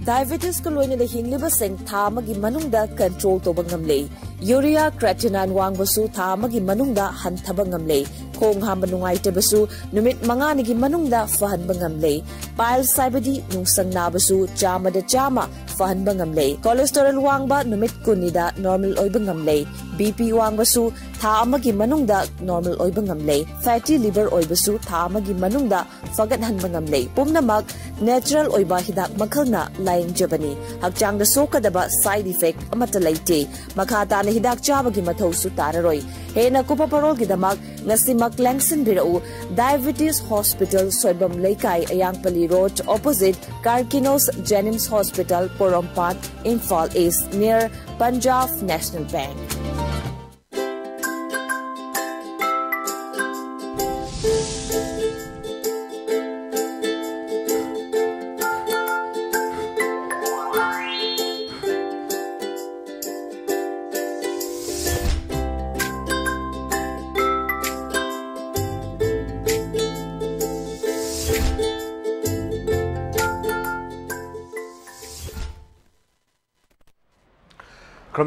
Diabetes ko loy na hingliba seng tha magi manungda control to bangamle. Urea creatinine wang basu tha magi manungda hanthaba ngamle. Khong hamba nungai te basu numit manga nigi manungda fahan bangamle. Pile saibadi nungsang na basu chama da chama fahan bangamle. Cholesterol wang ba numit kunida normal oy bangamle. BP wang basu tha amagi manungda normal oy bangamle. Fatty liver oy basu tha amagi manungda fagat han bangamle. Pumnamak natural oy ba hidak makalna layang jabani. Hakchang da sokadaba side effect amata laite. Makata na hidak chabagi mathaw su tararoy. Hena kupa parol gidamak ngasimak langsin birau Diabetes Hospital Soibam Laikai Ayangpali Road opposite Karkinos Jennings Hospital Porompat Imphal East near Punjab National Bank.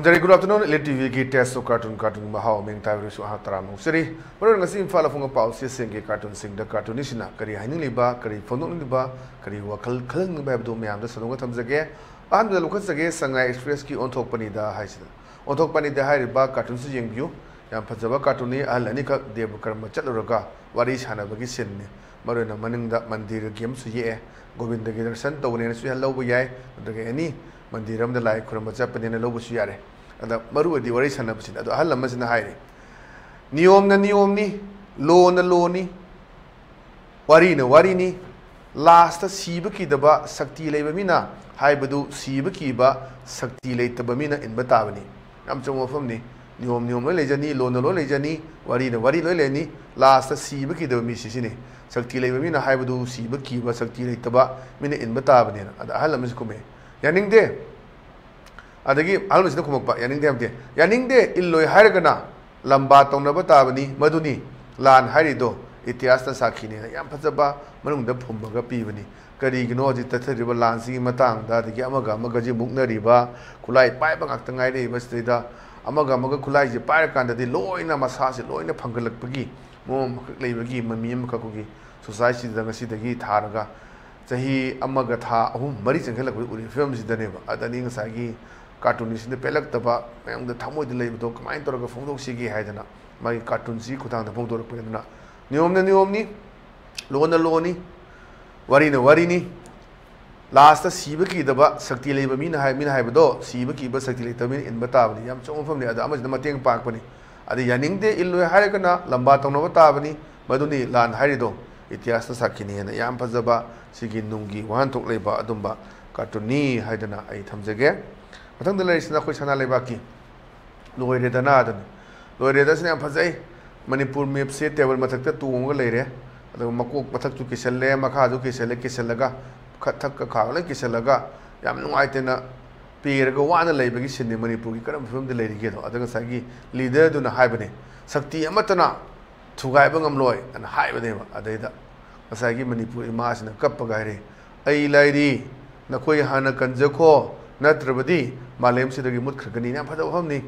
Good afternoon, LTV ki test so cartoon mahau meng tai su ha taram no seri pero ngasi imfala funga pau si seng cartoon sing da cartoonist na kari hainin liba kari phonok liba kari wakal khalang ba do myam da sadong tham jage an da lokhat jage Shanghai Express ki onthok pani da haisida onthok pani da hai ba cartoon su jeng view yam phajaba cartoon ni al ani kha dev karma chaluraga wari sana bagi sin ne marona maning da mandir game su ye govinda gi darshan tawne su hello bu yai daga ani mandiram da lai khurma chapane na lobu su yare ada maru di wari sana busin ado ahal lamma sina haire niyom ni lo ni wari ni last siba ki daba sakti leiba mina haibadu siba ki ba sakti leitaba mina in batabani am chong fam ni niyom lo lejani lo lejani wari lo leni last siba ki daba mi sisini sakti leiba mina haibadu siba ki ba sakti leitaba mina in batabani ada ahal lamma kume yaning de adagi almas na kumakpa yaning de amte yaning de illoi hairgana lamba tongnaba tabani maduni lan hairido इतिहास साखी ने याम फजबा मनुंग the फुमगा पीबनी करिगिनो जि तथरिबा लानसी मतांग दा दि अमगा अमगा जि मुक्नरिबा खुलाई पाइबा ngak tangai रे बस्तिदा अमगा अमगा खुलाई जि pi r कांददि लोइना मसासे लोइना फंगलकपगी मोम लेबगी ममी अमखकुगी सोसाइटी दा ngasi थारगा चाही अमगा था अहु मरि चंगलक उरि फिल्म जिदनेबा अदनि ngसागी कार्टूनिस्ट ने पेलक तबा मैंग द थमोइ लेबदो कमाइन तोरगा फोंदोक्सिगी हायदना मागी कार्टून सी खुतांग द फोंदोरकपना नियमनी लोनी वरी लास्ट सीब की शक्ति लेब मीना हाइबदो सीब की शक्ति लेतबनी इन ताबनी याम चौफम ने अदमजन मतेंग पाकपनी अद यानिंगदे इल्लोय हायगना लंबा तौनब ताबनी मदुनी लान हाइरिदो इतिहास साखीनी हेना याम फजबा सिगी नुंगी वहानथोक लेबा अदुंबा कार्टूनी हाइदना आई थमजगे मथंग लेरिसना खोय सना लेबाकी लोयरेदना अदन लोयरेदसने याम फजै मणिपुर मैप से टेबल मथक तूंग लेरे मकोक मथक किसले मखाजु किसलगा खथक खावल किसलगा याम नुआइतेना पेरगा वाना लेबगी सिने मणिपुर की करम फिल्म दे लेरिगे दो अदगा सागी लीडर दुना हाइबने शक्ति अमतना थुगाइब ngамलोय अन हाइबनेबा अदैदा सागी मणिपुर इमासना कपगा रे आई लाइरी नखोय हाना कंजखो नत्रबदी मालेम सिदगी मुतखगनी ना फदो हमनी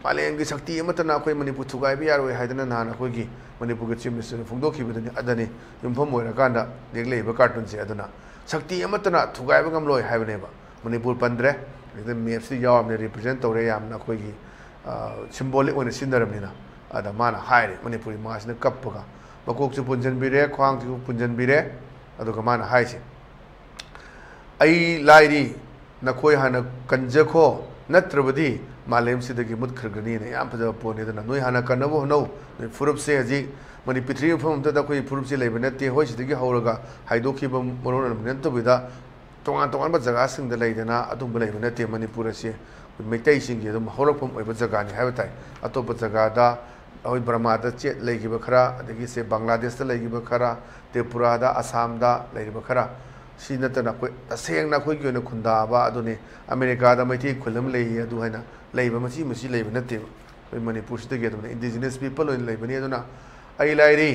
मालेम की शक्ति अमतना अखोय मणिपुर थुगाइब यारोय हाइदना नान अखोय की मणिपुर के चीफ मिनिस्टर फोंदोखिबदनी अदनी युमफम ओइरकांदा देगलेबा कार्टून से अदना शक्ति अमतना थुगाइब ngамलोय हाइबनेबा मणिपुर पंद्रे एकदम मैप से यावमने रिप्रेजेंट तौरे यामना अखोय की सिंबॉलिक ओइना सिनरमनिना अदा माना हाइरे मणिपुरी मासने कपगा मकोकसु पुंजनबिरे ख्वांगसु पुंजनबिरे अदुगा माना हाइसे आई लाइरी नखोय हाना कंजखो नत्रबदी मालेम सिदगी मुतखरगनी ने याम फजब पोनेदना नोय हाना कनबो हनो नोय फुरुप से हजि मनि पृथ्वी फमतदा कोई फुरुप से लेबे नते होय सिदगी हौरगा हाइदोखिबा मरोन नंतबिदा तोंगान तोंगान जगह सिंग लेदना अदुम लेबे नते मणिपुर से मैतै सिंग एकदम हौरकफम ओइबा जगहनि हाबताय अतोप जगहदा ओइ ब्रह्मादा चेत लेगिबा खरा अदगी से बांग्लादेश दा लेगिबा खरा त्रिपुरा दा असम दा लेगिबा खरा सी नतना कोई तसेंगना कोई की खुंदाबा अदुने अमेरिका दा मैथि खुलम लेहि अदु हैना लेबा मसी लेबा नते कोई मणिपुर सिदगी अदुने इंडिजिनस पीपल ओइन लेबनी अदुना आई लाइरी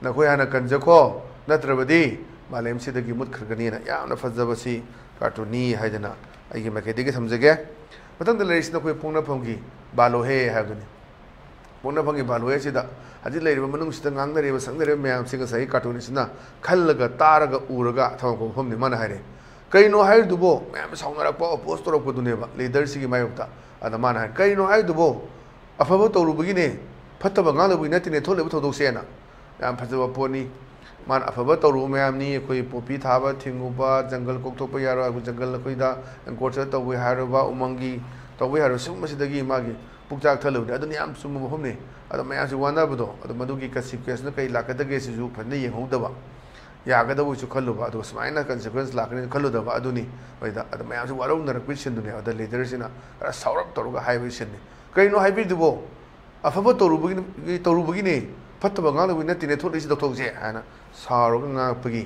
नखोय हाना कंजखो नत्रबदी मालेम सिदगी मुतखरगनी ना यामना फजबसी कार्टूनी हाइदना आइगे मैकेदी के समझगे मतंग लेरिसना कोई पोंगनाफंगी बालोहे हाइदनी पोंगनाफंगी बालोहे सिदा हजि लेरिबा मनुंग सिदा ngangnariba sangdare मैम सिंग सही कार्टून सिना खल्लगा तारगा उरगा थमको फमनि मन हाइरे कईनो हाइदुबो मैम साउनरपा अपोज तोरपदुनेबा लीडर सिगी मायोक्ता अदा मान हाइ कईनो हाइदुबो अफबो तोरुबगिने फत्तबा nganगदबुइ नतिने थोलेबो थोदोकसेना याम फजबा पोनी मान अफब तौरू मैमनी अखोई पोपी थाबा थिंगुबा जंगल कोकथोप यारो जंगल अखोइदा एंकोर्चर तौवे हारोबा उमंगी तौवे हारो सुमसिदगी मागी पुकजाक थलुदे अदुनि याम सुम मफमने अद मैमसि वानाबदो अद मदुगी कसिक्वेसना कई लाकदगे सिजु फन्ने येंहौदबा यागदबुसु खल्लुबा अदु स्माइना कन्सिक्वेंस लाकने खल्लुदबा अदुनि वैदा अद मैमसि वारौनरकपि सिन्दुने अद लीडरसिना खरा सावरप तौरुगा हाइबि सिन्ने कइनो हाइबिदुबो अफब तौरुबगिने फत्तबा nganगदबुइ नतिने थोलिसि दक्थोकसे हाना सारोगा nganगपगी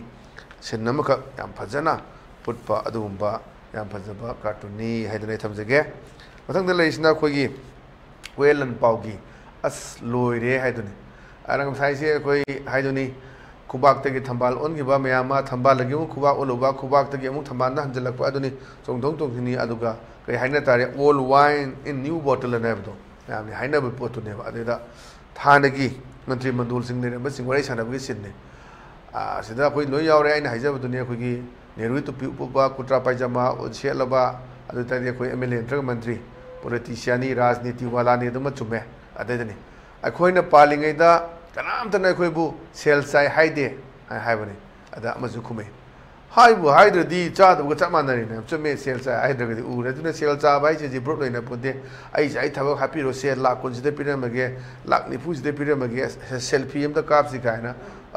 सिन्नमक याम फजना पुटपा अदुगुम्बा याम फजबा कार्टूनी हाइदने थमजगे मथंगदा लेइसिना खोगी वेलन पाउगी अस लोइरे हाइदुनि आरंग साइसे कोई हाइदुनि खुबाक्तगी थंबाल ओनगिबा मयामा थंबालगी खुबाक ओलुबा खुबाक्तगी अमु थंबाना हंजलकपा अदुनि सोंथों तोंथिनि अदुगा कई हाइना तारे old wine in new bottle नेबदो यामनि हाइनाबो पोतुनेबा अदेदा थानगी मंत्री मंडल सिंह ने बसिंग वरै सानबगी सिन्ने सिदा कोई लोय यावरे आइना हाइजबदुनि कोगी नेहरू टुपी उपबा कुत्रा पायजामा सेलबा अदुतादि कोई एमएलए नत्रग मंत्री पोलिटिशियनी राजनीति वालानी दम चुमे अदेदनि अखोइना पालिङैदा कनामतना अखोइबु सेल चाइ हाइदे हाइबनि अदा अमजु खुमे हाइबु हाइद्रदि चादबगा चमानरिने चुमे सेल चाइ हाइद्रगदि उरदुना सेल चाबा हाइसे जि ब्रोक लैना पुदे आई थबक हापिरो सेल लाख कुनसिदे पिरमगे लाख निफुसिदे पिरमगे सेल्फी अमदा कापसि कायना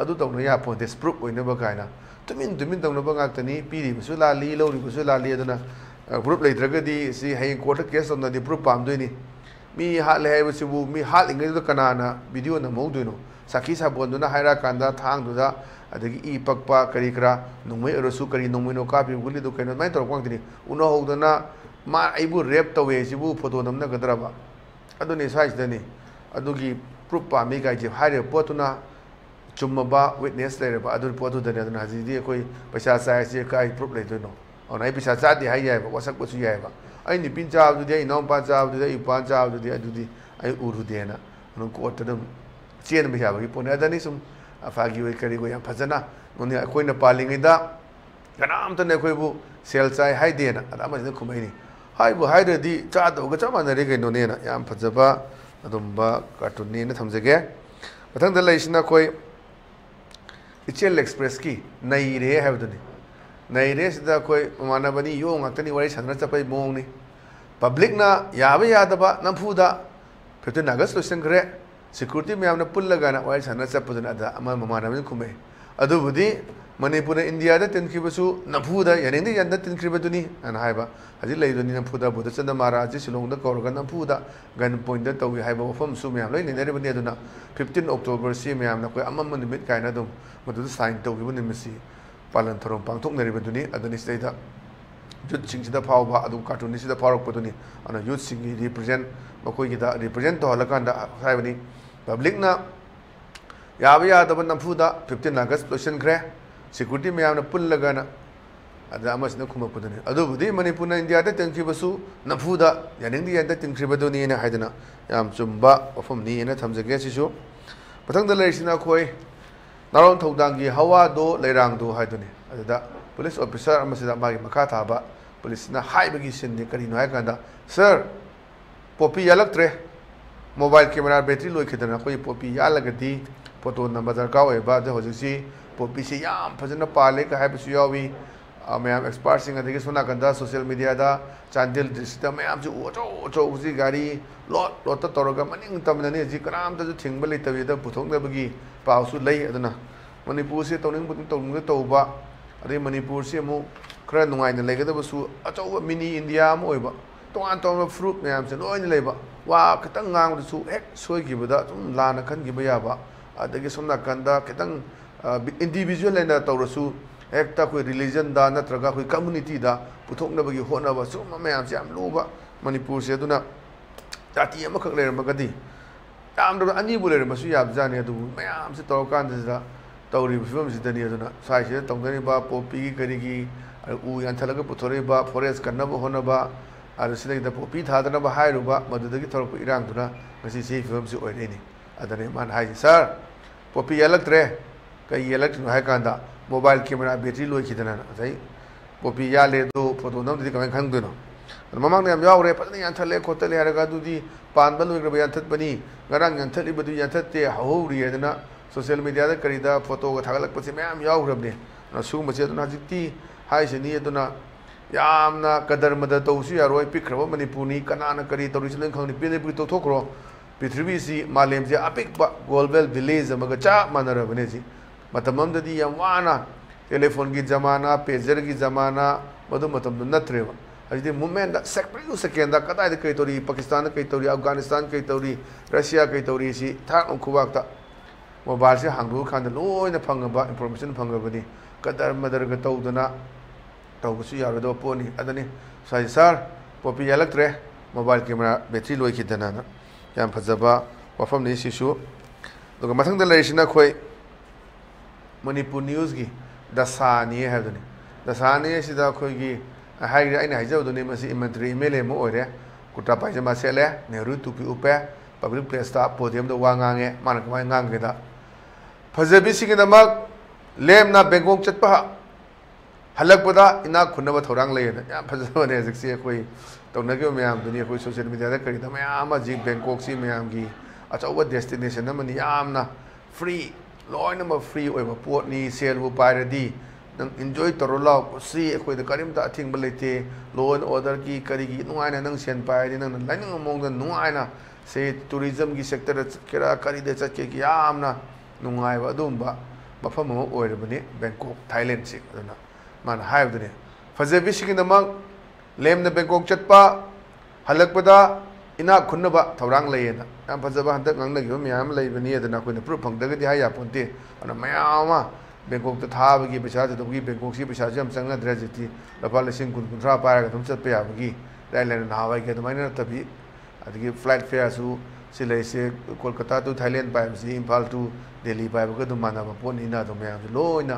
अदु तौना या पोदे स्प्रूफ ओइनबा कायना तुमिन तौनबा गाक्तनी पीरिबसु लाली लौरिबसु लाली अदुना प्रूफ लेद्रगदी सि हाइ कोर्ट केस तौनदि प्रूफ पामदोइनी मी हाले हाइबसिबु मी हालिङैदो कनाना वीडियो नमौदोइनो साखी साबोन्दुना हाइरा कांदा थांगदुदा अदगी ई पक्पा करी करा नुमै अरसु करी नुमैनो कापि गुलिदो कैनो माइ तौरक्वांगदिनी उनो हौदना मा आइबु रेप तवे सिबु फोटो नमना गदराबा अदुनि साइसदनी अदुगी प्रूफ पामी गाइजे हाइरे पोतुना चुम्मबा विटनेस लेरबा अदु पोतुदने अदुना हजिदि कोई पैसा चाइसे काइ प्रूफ लेदोइनो अनाइ पैसा चादि high याइबा वसकपसु याइबा ai ni pin chaab du ai nom pa chaab du ai pa chaab du adudi ai uru dena no ko tadum chen bi ha ba pone adani sum afagi we kari go yam phajana noni akoina palingi da kanam tane koi bu sel chai hai dena adama ne khumai ni hai bu hai di cha do ga chama na re ge no ne na yam phajaba adumba cartoon ni na thamjage mathang da laisina koi ichel express ki nai re ha duni nai re sida koi manabani yo ngakani wari sanra chapai mong ni public na yabe yadaba nampuda 15 August losen gre security me amna pullaga na wari sanra chapuduna da ama manabani khume adu budi Manipura India da tinkibasu nampuda yanindi yanda tinkibaduni an haiba haji leiduni nampuda buda chanda maharaj silong da korga nampuda gun point da tawi haiba wafam su me am loi ne bani aduna 15 October si me am na koi amam nimit kaina dum madu sign tawi bani misi palan thorom pangthok nari baduni aduni state youth sing sida phawba adu cartoon sida phawrak paduni ana youth sing represent makoi gida represent to halakanda haibani public na yabe yadaba nampuda 15 August lotion gre security me amna pullaga na ada amas na khuma paduni adu budi manipur India da tinkibasu nampuda yanindi yanda tinkibaduni na haidana yam chumba ofam ni na thamjage sisu pathang da leisina khoi naron thaudangi hawa do leirang do haiduni ada police officer amasida magi makha thaba police na haibagi sinni kari no haikanda sir popi yalaktre mobile camera battery loi khidana khoi popi yalagadi photo number darka oiba da hojisi popi se yam phajana pale ka haibasu yawi mayam expert sing adigi suna kanda social media da chandil district mayam ju ocho uji gari lot ta toroga maning tamna ni ji karam ta ju thingba lei tawi da puthok na bagi pausu lei aduna manipur se toning butung tong toba ade manipur se mu khra nungai na legada basu acho mini india mo oiba tongan tong fruit mayam se loi ni leiba wa kitang ngang su ek soi gi bada tum lana khan gi ba ya ba adagi sumna kanda kitang individual and tawrasu ekta koi religion da natraga koi community da puthokna bagi hona ba sum mayam se am luba manipur se duna tati am khak le magadi am do ani bule masu yab jani adu mayam se tawkan da tawri film se dani aduna sai se tongani ba popi kari gi उ यानथलग पुथोरेबा forest कन्नब होनबा सिदा Poppy थादनब हाइरुबा मदुदगी थोरप इरांगदुना ngasi si film si oireni adane man hai sir popi yalaktre kai yalak hai kanda mobile camera battery loi khidana sai popi yale do photo nam di kamai khang duno mamang ne am yaure patni yanthale khotale haraga du di pan ban loi graba yanthat bani ngarang yanthali badu yanthat te hauri adana social media da karida photo ga thagalak pasi me am yaurabne na su ma che duna jikti hai seni aduna yamna kadar mada tawsu yaroi pikraba manipuni kanana kari tawrisin khangni pine pi to thokro पृथ्वी से मालेम से अपिक global village चा मानरबने जी मतमदी यम वाना telephone की जमाना pager की जमाना नत्रेब अभी movement second कदाई कई तौरी पाकिस्तान कई तौरी अफगानिस्तान कई तौरी रशिया कई तौरी थाक खुबाक मोबाइल से हांगू खान लोन फंगब इंफॉर्मेशन फंगबनी कदर मदर तौदना तौबसु यारदो पोनी अदनी सर पोपी यालक्ट्रे मोबाइल कैमरा बैटरी लोइखिदना याम फजबा वफम नि सिसु दुग मथंग लेसिना खोय मणिपुर न्यूज की दसानी हैदनी दसानी सिदा खोय की हाइरे आइना हाइजबदनी मसी इमेंट्री एमएलए मो ओरे कुटा पाइजमा सेले नेहरू टुपी उपे पब्लिक प्लेस ता पोडियम दो वांगांगे मानक माय nganggeda फजबी सिगिदमक लेमना बेंगोक चतपा हलकपदा इना खुनब थौरांग लेना याम फजबने जिक्सी खोय तौनगे मैम दुनिया कोई सोशल मीडिया करी मैम जी बैंकॉक से मैम की अचौब डेस्टिनेशन फ्री लोनम फ्री पोटनी सेल पायरदी नंग इंजॉय तौर लाओ कुसी अखोद करीमत अथिंग लेते लोन ऑर्डर की करी नुआना नंग सेन पायरदी नंग लाइनिंग मोंग नुआना से टूरिज्म की सेक्टर केरा करी दे चके की यामना नुआइबा अदुंबा मफम अमा ओइरबने बैंकॉक थाईलैंड से अदुना मान हाइबदने फजबी सिगिदमक लेमना बैंकॉक चटपा हलकपदा इना खुन्नबा थौरांग लेना याम फजबा हंतक ngangnagiba मैम लेबनी अदना कोइना प्रूफ फंगदगदि हाय यापोंते अना मैम बैंकॉक त थाबगी पैसा जदोगी बैंकॉक सी पैसा जम चंगनद्रे जिति लपा लिसिंग कुन कुंथ्रा पारगा तुम चतपे याबगी रायलैंड नावाई के दमाइना तबी अदगी फ्लाइट फेयर सु सिलेसे कोलकाता टू थाईलैंड पाइबसी इंफाल टू दिल्ली पाइबगा दुम मानाबा पोनिना दो मैम लोइना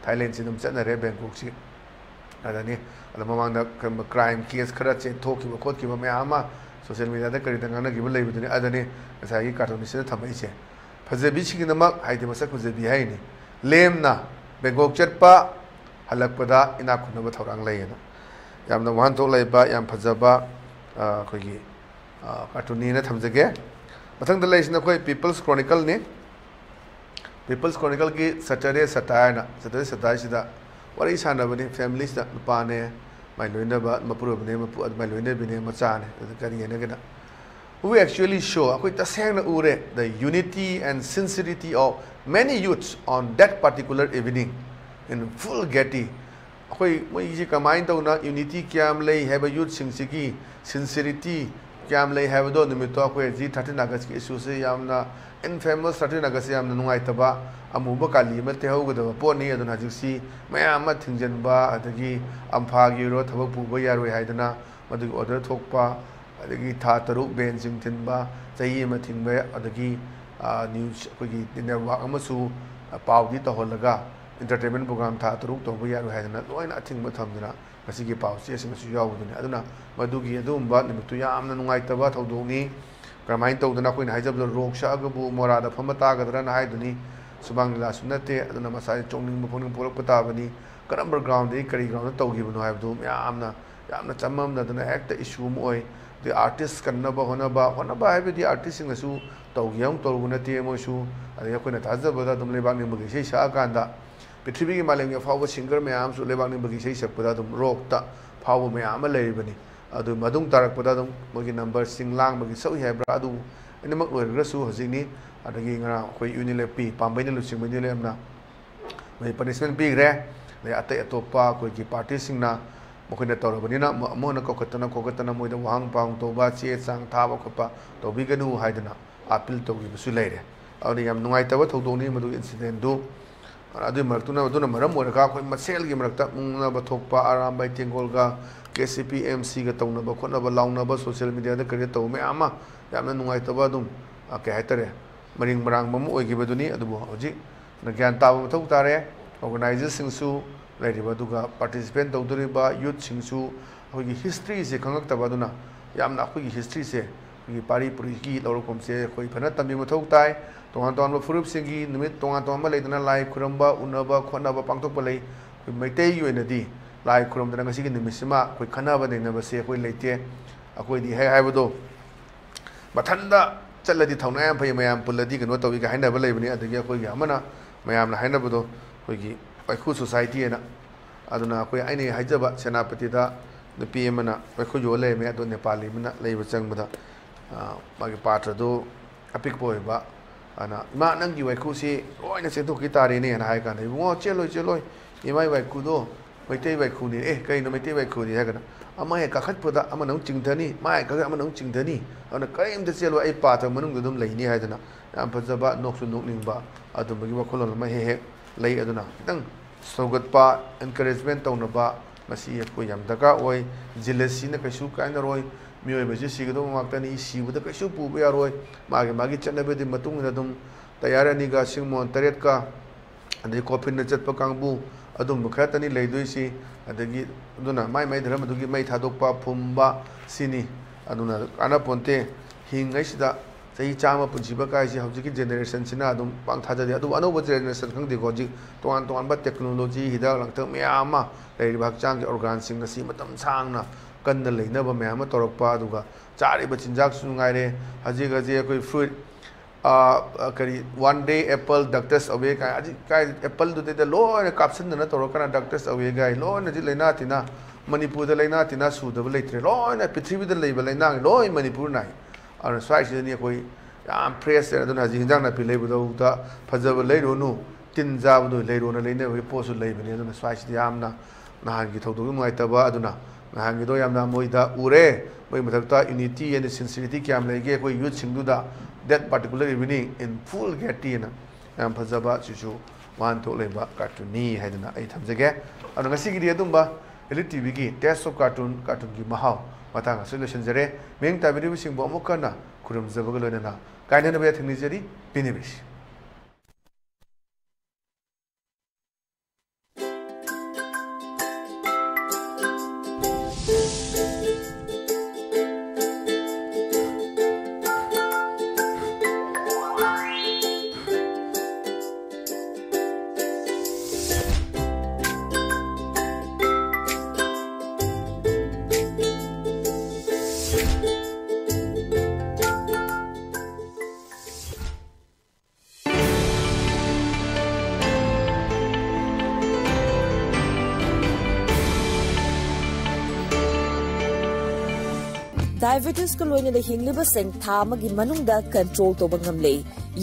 थाईलैंड से दुम चतनरे बैंकॉक सी अदनी ममांग क्राइम केस खरा चेंथोखिब खोखिब मैम सोशल मीडिया करीदंगानगिब लेबदुनी अदनी ngसाई कार्टूनिस्ट थमैसे फजबी सिगिदमक हाइदे मसक फजबी हाइनी लेमना बेंगोक चटपा हलकपदा इना खुनब थौरांग लेना यामना वाहन थोक लेबा याम फजबा अखोगी कार्टूनी थमजगे मथंग लेसिना कोई पीपल्स क्रॉनिकल ने पीपल्स क्रॉनिकल की सैटरडे सटायर सिदा वरी सानबने फैमिली नुपाने माइलोइनब मपुरबने मपु माइलोइनबने मचाने करियनगना who actually show akoi tasengna ure the unity and sincerity of many youths on that particular evening in full gati akoi moi ji kamai tawna unity kyam lei have youth singsigi sincerity kyam lei have do numit to akoi ji 13 august ki issue se yamna infamous 13 august yamna nungai taba amuba kali ma te hogudaba poni aduna jiksi mayam ma thingjanba adagi amphagi ro thabak puba yaroi haidana madu order thokpa adagi tha taruk ben jing tinba chai ma thingba adagi news kogi network amasu paudi to holaga entertainment program tha taruk to bu yaroi haidana loina athingba thamdana masigi paw se asimasu yawuduni aduna madugi adumba nimitu yamna nungai taba thodoni kramai tawdana koina haijab rok sha agabu morada famata gadra na haiduni subang la sunate aduna masai chongning muphoning polak patabani karamber ground de kari ground tawgibunu haibdu yamna chamam aduna hekta issue mo oi the artist kannaba honaba have the artist in su tawgyam tawguna te mo su ade koina thajabada dum lebak ni bagi sei sa kanda prithvi gi maleng ya fawa singer mayam su lebak ni bagi sei sakpada dum rock ta fawa mayam leibani adu madung tarakpada dum mogi number singlang bagi sau hebra adu enamak loirga su hojini adagi ngara koi unilepi pambaini lu singmani lemna mai punishment bi gre le atai atopa koi ki party singna मोखने तौरबनीना Mona कोकतना मोइदा वांग पांग तोबा चे चांग थाबा खोपा तोबिगनु हाइदना appeal तोगिबसु लेरे अनि याम नुंगाइतबा थौदोनी मदु incident दु अदु मरतुना मदुना मरम ओरका कोइ मसेल गी मरकता मुंगना बथोकपा आराम बाइ तेंगोलगा KCPMC गा तौनबा खोनबा लाउनबा सोशल मीडिया दा करे तौ मे आमा यामना नुंगाइतबा दुम के हाइतरे मरिंग मरांग मम ओइगिबदुनी अदुबो हजि न ज्ञान ताबा मथौ तारे ऑर्गेनाइजर्स सिंगसु लेरिबा दुगा पार्टिसिपेट तौदरिबा यूथ सिंगसु अखोगी हिस्ट्री से खंगक्तबदुना यामना अखोगी हिस्ट्री से अखोगी पारी पुरी की लौरकोम से अखोई फना तंबी मथौ ताई तोंगान तोंगान फुरुप सिंगी निमित तोंगान तोंगान लेदना लाइ खुरंबा उनबा खोनबा पांगथोकपा लेई अखोई मैतै योइनदी लाइ खुरंदना ngasi निमिसिमा अखोई खनाबा देनबा से अखोई लेते अखोई है हाइबदो मथंदा चलदी थौना याम फै मयाम पुलदी कनो तौई का हाइनबा लेबनी अदगी अखोई अमना मयाम हाइनबदो अखोई वाइखु सोसाइटी ना अदुना अखोई आइने हाइजबा सेनापतिदा नुपी अमना वाइखु यो लेमे अदो नेपाली मना लेब चंगबदा मागे पात्रदो अपिक पोयबा अना इमा नंगी वाइखु से लोइना सेंथोकी तारेने ना हाय काने वो चेलोय इमाई वाइखुदो मैतै वाइखुनी कइनो मैतै वाइखुनी हागना अमा हे काखतपदा अमा नौ चिंथनी माय का अमा नौ चिंथनी अना कइमदा चेलो आई पात्र मनुंग दुम लेनी हायदना याम फजबा नोक्सु नोकनिंगबा अदुमगी वखोलन मा हे लई अदुना खितंग सौगतपा एनकरेजमेंट तौनबा मसी अखोई याम दका ओय जिलेसी न कैसु काइना रोय मियोयबजे सिगदो माक्तनी सिबुदा कैसु पुबे यारोय मागे चनबेदि मतुंग न दुम तयारनिगा सिंगमोन तरेटका अदि कॉफी न चतप कांगबु अदुम खतनी लेदोइसी अदगी अदुना माई धर्म अदुगी मई थादोकपा फुमबा सिनी अदुना काना पोंते हिंगैसिदा सही चामा पुंजीबा काइसे हौजिकी जेनरेशन सिना अदुम पांग थाजदे अदु अनोबा जेनरेशन खंगदे गोजि तोआन तोआनबा टेक्नोलॉजी हिदा लंगथ म्यामा लेरिबा हक्चांग ऑर्गन सिंग नसी मतम सांगना कन्न लेनबा म्यामा तोरकपा अदुगा चारिबा चिंजाक सुंगाइरे हजिग अखोई फ्रूट करी 1 डे एप्पल डॉक्टर्स अवे का एप्पल दुते लोन कापसन तौरकना डॉक्टर्स अवे गाय लोन जी लेना तिना मणिपुर लेना तिना सूदब लेते लोन पृथ्वी लेब लेना लोन मणिपुर नाई और स्वाइसनी अखोई याम फ्रेश हजी हिंजांग नापी लेबदौदा फजब लेरोनु तिन जाबदो लेरोना लेने पोसु लेबने अदुना स्वाइसदी यामना नहानगी थौदोग नुआइतबा अदुना नहानगिदो यामना मोइदा उरे मोइ मथक्ता यूनिटी एंड सिंसिरिटी क्याम लेगे अखोई youth सिंगदुदा that particular evening in full gettina yam phajaba chuchu wan thok leba cartoony haidana ai thamjage anu ngasi gi adumba elite tv gi test of cartoon gi mahaw matanga solution jare meng tabiri sing bo mokana kurum jabaga loina kaina na be thingni jari binibish Diabetes ko loina da hingliba seng thamagi manungda control to bangamle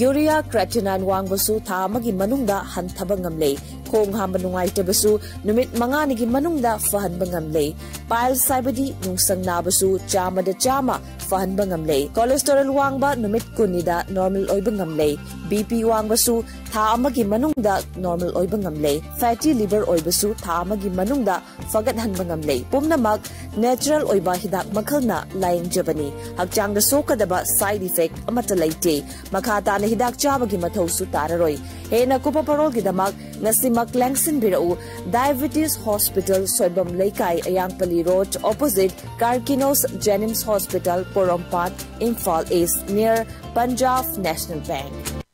urea creatinine wangbasu thamagi manungda hanthaba ngamle khong hamba nungai tebasu numit manga nigi manungda fahan bangamle piles saibadi nungsang nabasu chama da chama fahan bangamle cholesterol wangba numit kunida normal oi bangamle bp wangbasu thamagi manungda normal oi bangamle fatty liver oi basu thamagi manungda fagat han bangamle pumnamak natural oi ba hidak makhalna laing jabani hakchang da sokadaba side effect amata laite makhata na hidak chabagi mathau su tararoi hena kupa parol gi damak ngasimak langsin birau diabetes hospital soibam leikai ayangpali road opposite Karkinos Jenims Hospital Porompat Imphal East near Punjab National Bank.